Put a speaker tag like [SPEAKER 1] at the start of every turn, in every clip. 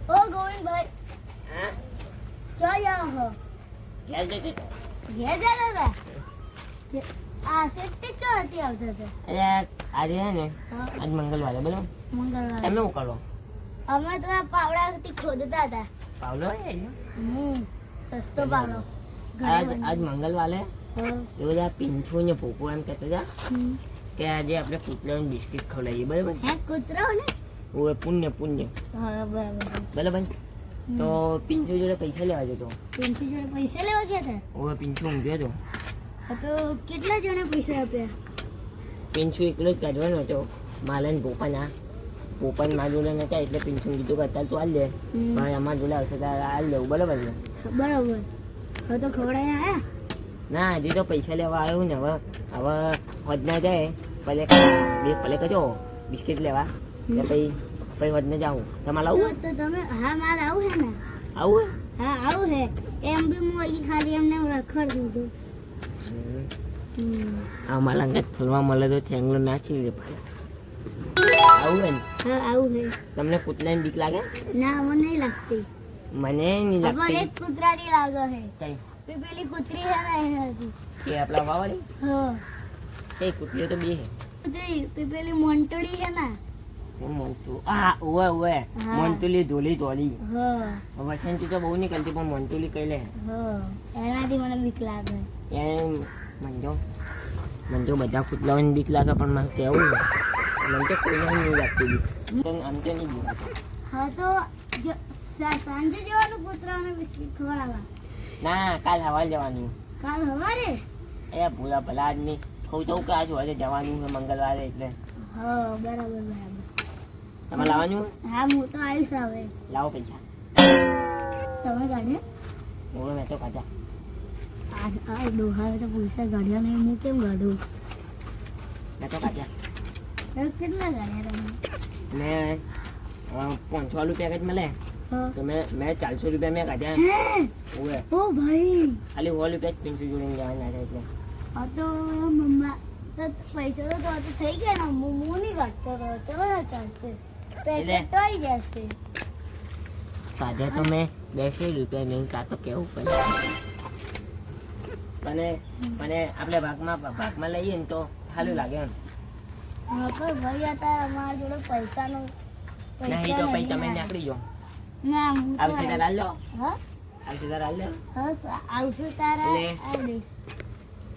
[SPEAKER 1] ઓ ગોવિંદભાઈ
[SPEAKER 2] હા
[SPEAKER 1] ક્યાં જાઓ છો?
[SPEAKER 2] ઘેર જતો હતો.
[SPEAKER 1] ઘેર જતા હતા? આ સેફટી ચો હતી આવતા હતા?
[SPEAKER 2] અરે આજે છે ને
[SPEAKER 1] હા,
[SPEAKER 2] આજ મંગળવારે બરોબર
[SPEAKER 1] મંગળવાર.
[SPEAKER 2] તમે શું કરો?
[SPEAKER 1] અમે તો આ પાવડાથી ખોદતા હતા.
[SPEAKER 2] પાવલો હે ને?
[SPEAKER 1] સસ્તો પાવડો.
[SPEAKER 2] આજ મંગળવારે
[SPEAKER 1] હા.
[SPEAKER 2] એ બધા પીંછું ને પોપો એમ કહેતા હતા કે આજે આપણે કૂતરાને બિસ્કિટ ખવડાવીએ બરાબર.
[SPEAKER 1] હે કૂતરો ને?
[SPEAKER 2] ઓએ પુણ્ય પુણ્ય
[SPEAKER 1] હા બરાબર.
[SPEAKER 2] બરાબર. તો પિંચુ જોડે પૈસા લેવા જતો.
[SPEAKER 1] પિન્ટુ જોડે પૈસા લેવા ગયા હતા?
[SPEAKER 2] ઓએ પિંચુ ઊંઘ્યો હતો.
[SPEAKER 1] તો કેટલા જણે પૈસા આપ્યા?
[SPEAKER 2] પિંચુ એકલો જ કાઢવાનો હતો. માલન પોપાના પોપન માં જોડે નતા એટલે પિંચુ કીધું કે અત્યારે તું હાલ દે ભાઈ અમારા જોડે આવશે તારે હાલ દેવું બરાબર ને?
[SPEAKER 1] બરાબર. હવે તો ખવડાયા હે?
[SPEAKER 2] ના હજી તો પૈસા લેવા આવ્યો ને હવે હોદના જાય ભલે કજો બિસ્કિટ લેવા કે પછી હોદને જાઉં તમારે આવું
[SPEAKER 1] તો તમે હા મારે આવું હે ને?
[SPEAKER 2] આવું
[SPEAKER 1] હા આવું હે. એમ બી હું અહીં ખાલી એમને રખડ દીધું.
[SPEAKER 2] આ મારા અંગત ફરવા મળે તો થેંગલો નાચી લે ભાઈ આવું હે ને?
[SPEAKER 1] હા આવું હે.
[SPEAKER 2] તમને કૂતરાની બીક લાગે?
[SPEAKER 1] ના મને નહીં લાગતી.
[SPEAKER 2] મને નહીં
[SPEAKER 1] પણ
[SPEAKER 2] લાગતી.
[SPEAKER 1] એક કૂતરાની લાગે હે.
[SPEAKER 2] કઈ
[SPEAKER 1] પેલી કૂતરી હે ને એ હતી.
[SPEAKER 2] કે આપણા વાવાળી
[SPEAKER 1] હા
[SPEAKER 2] કઈ કૂતરીઓ તો બે હે
[SPEAKER 1] કૂતરી પેલી મોન્ટડી હે ને?
[SPEAKER 2] મોન્ટુ ઓવે
[SPEAKER 1] હા.
[SPEAKER 2] મોન્ટુલી ધોલી ધોલી
[SPEAKER 1] હા
[SPEAKER 2] વસંતી તો બહુ નીકળતી પણ મોન્ટુલી કઈ લે
[SPEAKER 1] હા એનાથી મને બીક લાગે.
[SPEAKER 2] એમ મંજો બધા કૂતરાઓને બીક લાગે પણ મને કેવું મને તો કોઈને નહીં લાગતી બીક આમ તો નહીં બીક.
[SPEAKER 1] હા તો સાંજે જવાનું કૂતરાને બિસ્કિટ ખવડાવવા?
[SPEAKER 2] ના કાલ હવારે જવાનું.
[SPEAKER 1] કાલ સવારે?
[SPEAKER 2] એ ભૂલા ભલા આદમી કહું તો કે આજ હવારે જવાનું છે મંગળવારે એટલે
[SPEAKER 1] હા બરાબર બરાબર.
[SPEAKER 2] તમે લાવવાનું?
[SPEAKER 1] હા હું તો આવીશ હવે.
[SPEAKER 2] લાવો પૈસા.
[SPEAKER 1] તમે કાઢે?
[SPEAKER 2] ઓળો મેં તો કાઢ્યા.
[SPEAKER 1] આ ડોહાએ તો પૈસા કાઢ્યા નહીં. હું કેમ કાઢું?
[SPEAKER 2] મેં તો કાઢ્યા.
[SPEAKER 1] કેટલા કાઢ્યા તમે?
[SPEAKER 2] મેં 500 વાળું પેકેજ મળે
[SPEAKER 1] હા.
[SPEAKER 2] તો મેં 400 રૂપિયા મેં કાઢ્યા.
[SPEAKER 1] હે?
[SPEAKER 2] ઓવે
[SPEAKER 1] ઓ ભાઈ
[SPEAKER 2] ખાલી 100 રૂપિયા જ પિંચું જોડીને જવાના હતા એટલે
[SPEAKER 1] આ તો મમ્મા તો પૈસા તો થઈ ગયા ને. હું નહીં કાઢતો તો ચલો ને ચાલશે. પેકેટ તો આવી જશે.
[SPEAKER 2] કાઢ્યા તો મેં 200 રૂપિયા નહીં કાં તો કેવું પડે મને આપણે ભાગમાં લઈએ ને તો સારું લાગે એમ.
[SPEAKER 1] હા પણ ભાઈ અત્યારે અમારા જોડે પૈસાનો
[SPEAKER 2] નહીં તો પછી તમે નીકળી જાઓ.
[SPEAKER 1] ના હું તો
[SPEAKER 2] આવશે તારે હાલ લો.
[SPEAKER 1] હા
[SPEAKER 2] આવશે તારે હાલ લો.
[SPEAKER 1] હા તો આવશે તારા
[SPEAKER 2] એટલે?
[SPEAKER 1] આવીશ.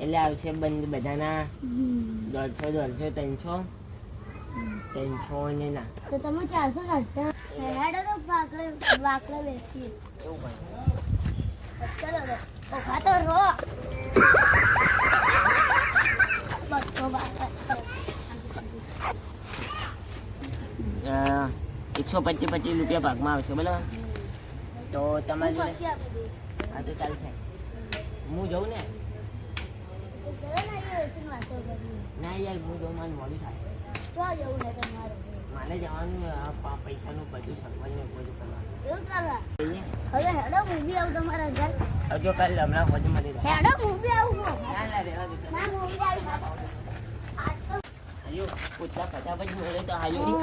[SPEAKER 2] એટલે આવશે બધાના 150 300 ને ના
[SPEAKER 1] તો તમે 400 કાઢતા હેડો તો બાકડે બેસીએ.
[SPEAKER 2] એવું પણ
[SPEAKER 1] ચલો તો ઓ ખાતો રો બસો બાકડે
[SPEAKER 2] 125 રૂપિયા ભાગમાં આવશે બરાબર. તો તમારી જોડે
[SPEAKER 1] પછી આપી દઈશ.
[SPEAKER 2] હા તો ચાલશે. હું જઉં ને?
[SPEAKER 1] તો ચલો ને અહીંયા બેસીને વાતો કરીએ.
[SPEAKER 2] ના યાર હું જઉં મારે મોડું થાય.
[SPEAKER 1] ક્યાં જવું છે તમારે?
[SPEAKER 2] મારે જવાનું પૈસાનું બધું સગવડ બધું કરવાનું.
[SPEAKER 1] એવું કરવા
[SPEAKER 2] જઈએ.
[SPEAKER 1] હવે હેડો મૂવી આવું તમારા ઘર.
[SPEAKER 2] હજુ કાલે હમણાં હોજ મળી જાય.
[SPEAKER 1] હેડો મૂવી આવું હું.
[SPEAKER 2] ના ના રહેવા દે.
[SPEAKER 1] ના મૂવી આવી આજ તો
[SPEAKER 2] હાલ્યો કૂતરા ફટાફટ મળે તો હાલ્યો રી.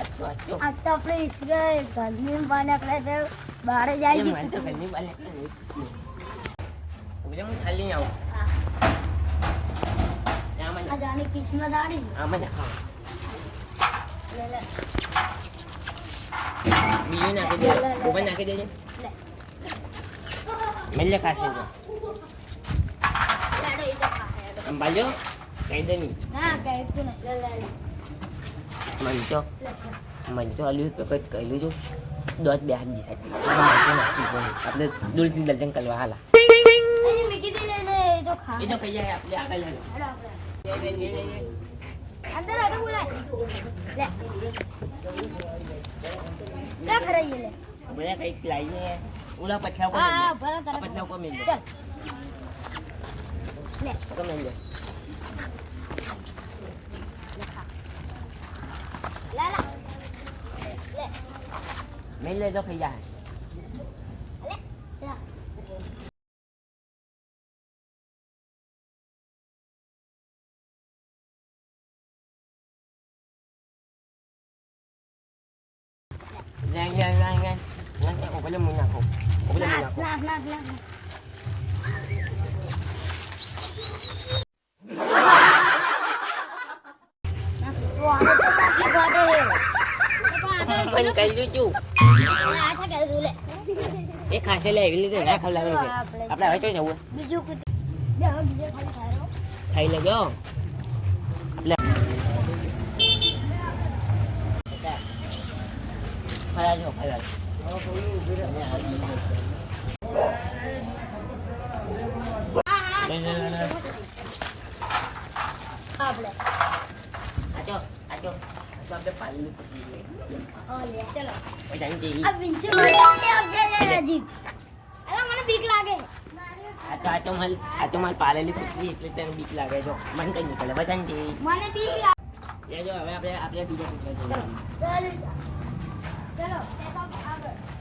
[SPEAKER 2] આજો
[SPEAKER 1] આજ તો આપણે ઈસકે ઘરની બહાર નીકળે તો બહાર જાય છે.
[SPEAKER 2] મને તો ઘરની બહાર નીકળે હું ખાલી નહીં આવું.
[SPEAKER 1] આ જાની કિસ્મત આડી
[SPEAKER 2] આમાં નાખો.
[SPEAKER 1] લે લે
[SPEAKER 2] બીજું નાખી દેજો. ગોબર નાખી દેજો.
[SPEAKER 1] લે
[SPEAKER 2] મેલે ખાશે તો
[SPEAKER 1] હેડો ઈ તો ખા હેડો.
[SPEAKER 2] આમ બાજો કહી દે નહીં.
[SPEAKER 1] ના કઈ તું નહીં લે લે
[SPEAKER 2] મન તો હાલ્યું કઈ કહ્યું છું દોત બે હાથ દીધા આપણે દૂરથી દર્શન કરવા હાલા
[SPEAKER 1] અહીં મૂકી દે લે ઈ તો ખા
[SPEAKER 2] એ તો કહી જાય આપણે આગળ
[SPEAKER 1] હેડો આપણે
[SPEAKER 2] લે.
[SPEAKER 1] અંદર આડો બોલાય લે લે ખરાઈ લે
[SPEAKER 2] બધા કંઈક લાવીને ઓલા પછલા ઉપર
[SPEAKER 1] હા ભરા તારા
[SPEAKER 2] પછલા ઉપર મેલ
[SPEAKER 1] ચાલ લે
[SPEAKER 2] તો મેલ દે.
[SPEAKER 1] લે લે લે
[SPEAKER 2] મેલ લે તો ખાઈ જાય.
[SPEAKER 1] લે લે
[SPEAKER 2] Nhanh. ઓપલે મું નાખો ઓપલે મું
[SPEAKER 1] નાખ
[SPEAKER 2] નાખો
[SPEAKER 1] નાખ નાખ નાખ તો આને તો કાકી ગાડે
[SPEAKER 2] મને કહી દીધું
[SPEAKER 1] આ છે કે લે
[SPEAKER 2] એ ખાસે લે એવી રીતે ના ખવડાવે છે આપણે હવે તો જવું
[SPEAKER 1] બીજું કુછ બીજું ખાલી ખારો
[SPEAKER 2] ખાઈ લેજો આપણે ફરાજો ફરાજો
[SPEAKER 1] આપણે
[SPEAKER 2] આજો આજો આપણે પાણી પી લે
[SPEAKER 1] ઓ લે ચલો
[SPEAKER 2] પછી જાણી જઈ
[SPEAKER 1] આ વિંચુ મને નજીક અલા મને બીક લાગે
[SPEAKER 2] આતો માલ પાલેલી પકડી એટલે તને બીક લાગે જો મને કઈ નીકળે બધાને જઈ
[SPEAKER 1] મને બીક લાગે
[SPEAKER 2] લેજો હવે આપણે બીજા
[SPEAKER 1] ચલો ચલો તે તો આગળ